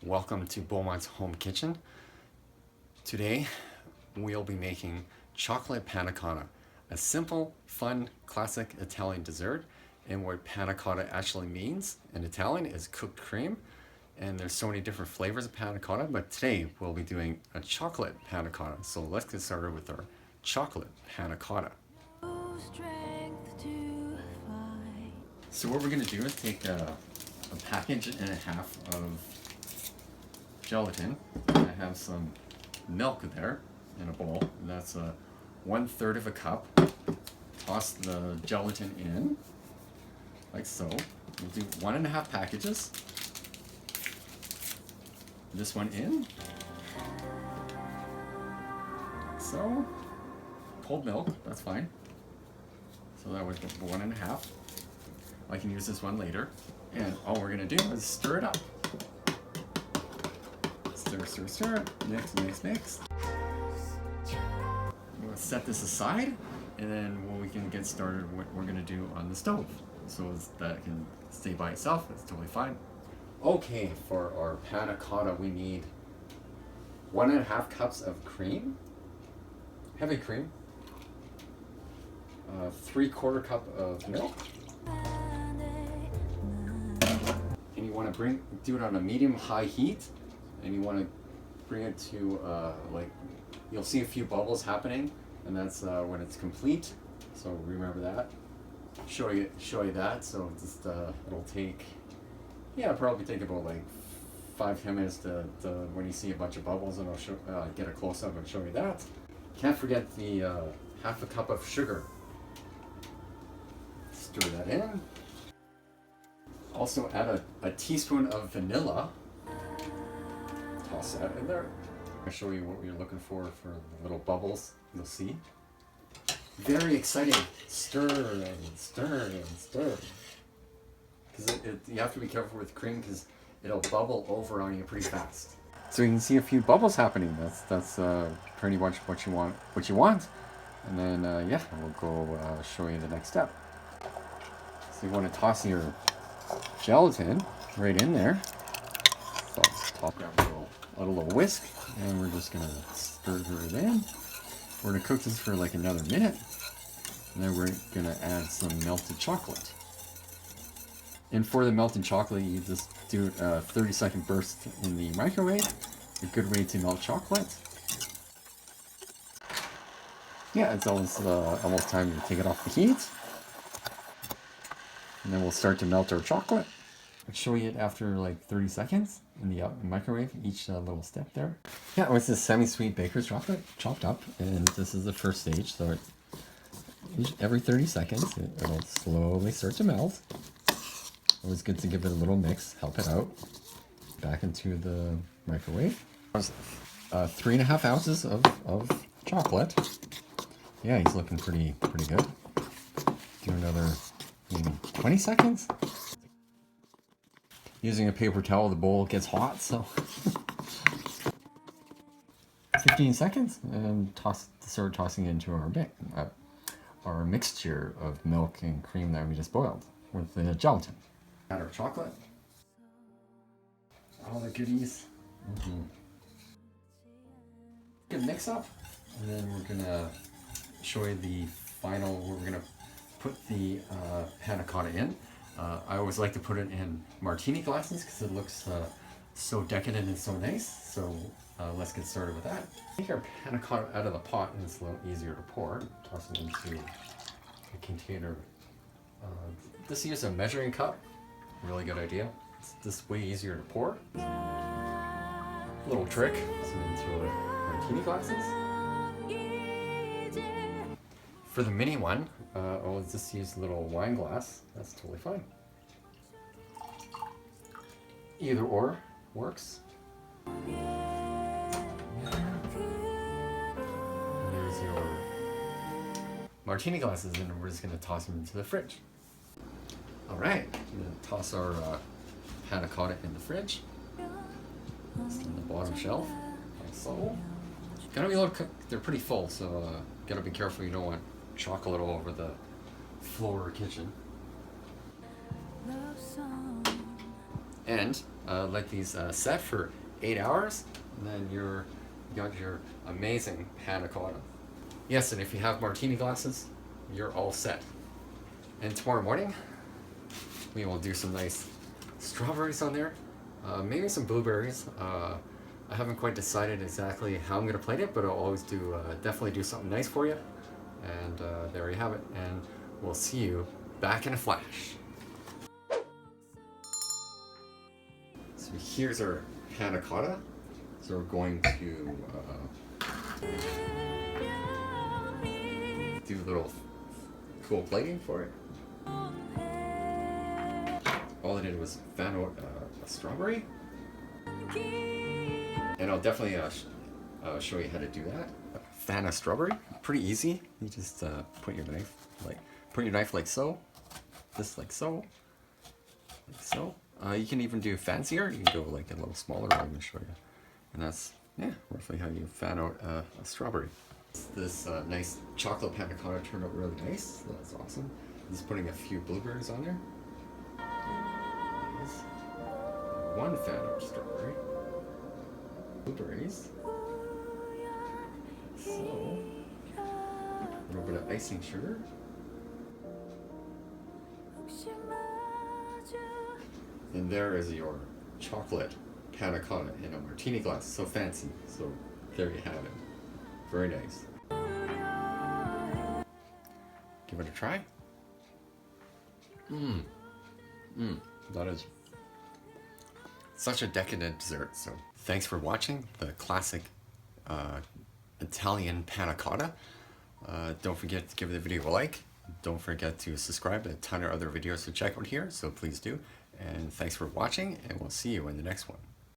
Welcome to Beaumont's Home Kitchen. Today we'll be making chocolate panna cotta, a simple, fun, classic Italian dessert. And what panna cotta actually means in Italian is cooked cream. And there's so many different flavors of panna cotta, but today we'll be doing a chocolate panna cotta. So let's get started with our chocolate panna cotta. So what we're going to do is take a package and a half of gelatin. I have some milk there in a bowl. That's 1/3 of a cup. Toss the gelatin in, like so. We'll do 1.5 packages. This one in. So, cold milk, that's fine. So that would get 1.5. I can use this one later. And all we're gonna do is stir it up. Stir, stir, stir. Mix, mix, mix. We'll set this aside, and then we can get started what we're gonna do on the stove. So that can stay by itself, it's totally fine. Okay, for our panna cotta we need 1.5 cups of cream, heavy cream, 3/4 cup of milk, and you want to do it on a medium-high heat, and you want to bring it to like, you'll see a few bubbles happening, and that's when it's complete. So remember that. Show you that. So just it'll take, probably take about like 5-10 minutes to when you see a bunch of bubbles, and I'll show get a close up and show you that. Can't forget the 1/2 cup of sugar. Stir that in. Also add a teaspoon of vanilla. Toss that in there. I'll show you what you're looking for the little bubbles. You'll see. Very exciting. Stir and stir and stir. Because you have to be careful with cream because it'll bubble over on you pretty fast. So you can see a few bubbles happening. That's pretty much what you want. And then we'll go show you the next step. So you want to toss your gelatin right in there. So grab a little whisk, and we're just gonna stir it in. We're gonna cook this for like another minute, and then we're gonna add some melted chocolate. And for the melted chocolate, you just do a 30-second burst in the microwave. A good way to melt chocolate. Yeah, it's almost time to take it off the heat. And then we'll start to melt our chocolate. I'll show you it after like 30 seconds in the microwave, each little step there. Yeah, it's this semi-sweet baker's chocolate chopped up, and this is the first stage. So every 30 seconds, it'll slowly start to melt. Always good to give it a little mix, help it out. Back into the microwave. 3.5 ounces of chocolate. Yeah, he's looking pretty good. Do another maybe 20 seconds. Using a paper towel, the bowl gets hot, so 15 seconds, and start tossing it into our mixture of milk and cream that we just boiled with the gelatin. Add our chocolate, all the goodies. Good mix up, and then we're gonna show you the final. We're gonna put the panna cotta in. I always like to put it in martini glasses because it looks so decadent and so nice. So let's get started with that. Take our panna cotta out of the pot, and it's a little easier to pour. Toss it into a container. Just use a measuring cup. Really good idea. It's just way easier to pour. Little trick. So into martini glasses. For the mini one, I'll just use a little wine glass. That's totally fine. Either or works. And there's your martini glasses, and we're just going to toss them into the fridge. Alright, I'm going to toss our panna cotta in the fridge. Just on the bottom shelf, like so. Gotta be a little cooked. They're pretty full, so gotta be careful you don't want chocolate all over the floor or kitchen. And let these set for 8 hours, and then you got your amazing panna cotta. Yes, and if you have martini glasses, you're all set. And tomorrow morning, we will do some nice strawberries on there, maybe some blueberries. I haven't quite decided exactly how I'm going to plate it, but I'll always do definitely do something nice for you. And there you have it, and we'll see you back in a flash. So here's our panna cotta. So we're going to do a little cool plating for it. All I did was fan out a strawberry, and I'll definitely show you how to do that. Fan a strawberry, pretty easy. You just put your knife like so, just like so, like so. You can even do fancier. You can go like a little smaller. I'm gonna show you, and that's roughly how you fan out a strawberry. This nice chocolate panna cotta turned out really nice. So that's awesome. I'm just putting a few blueberries on there. One fan of strawberry, blueberries, so a little bit of icing sugar, and there is your chocolate panna cotta in a martini glass. So fancy. So there you have it. Very nice. Give it a try. That is such a decadent dessert. So thanks for watching the classic Italian panna cotta. Don't forget to give the video a like. Don't forget to subscribe to a ton of other videos to check out here, so please do. And thanks for watching, and we'll see you in the next one.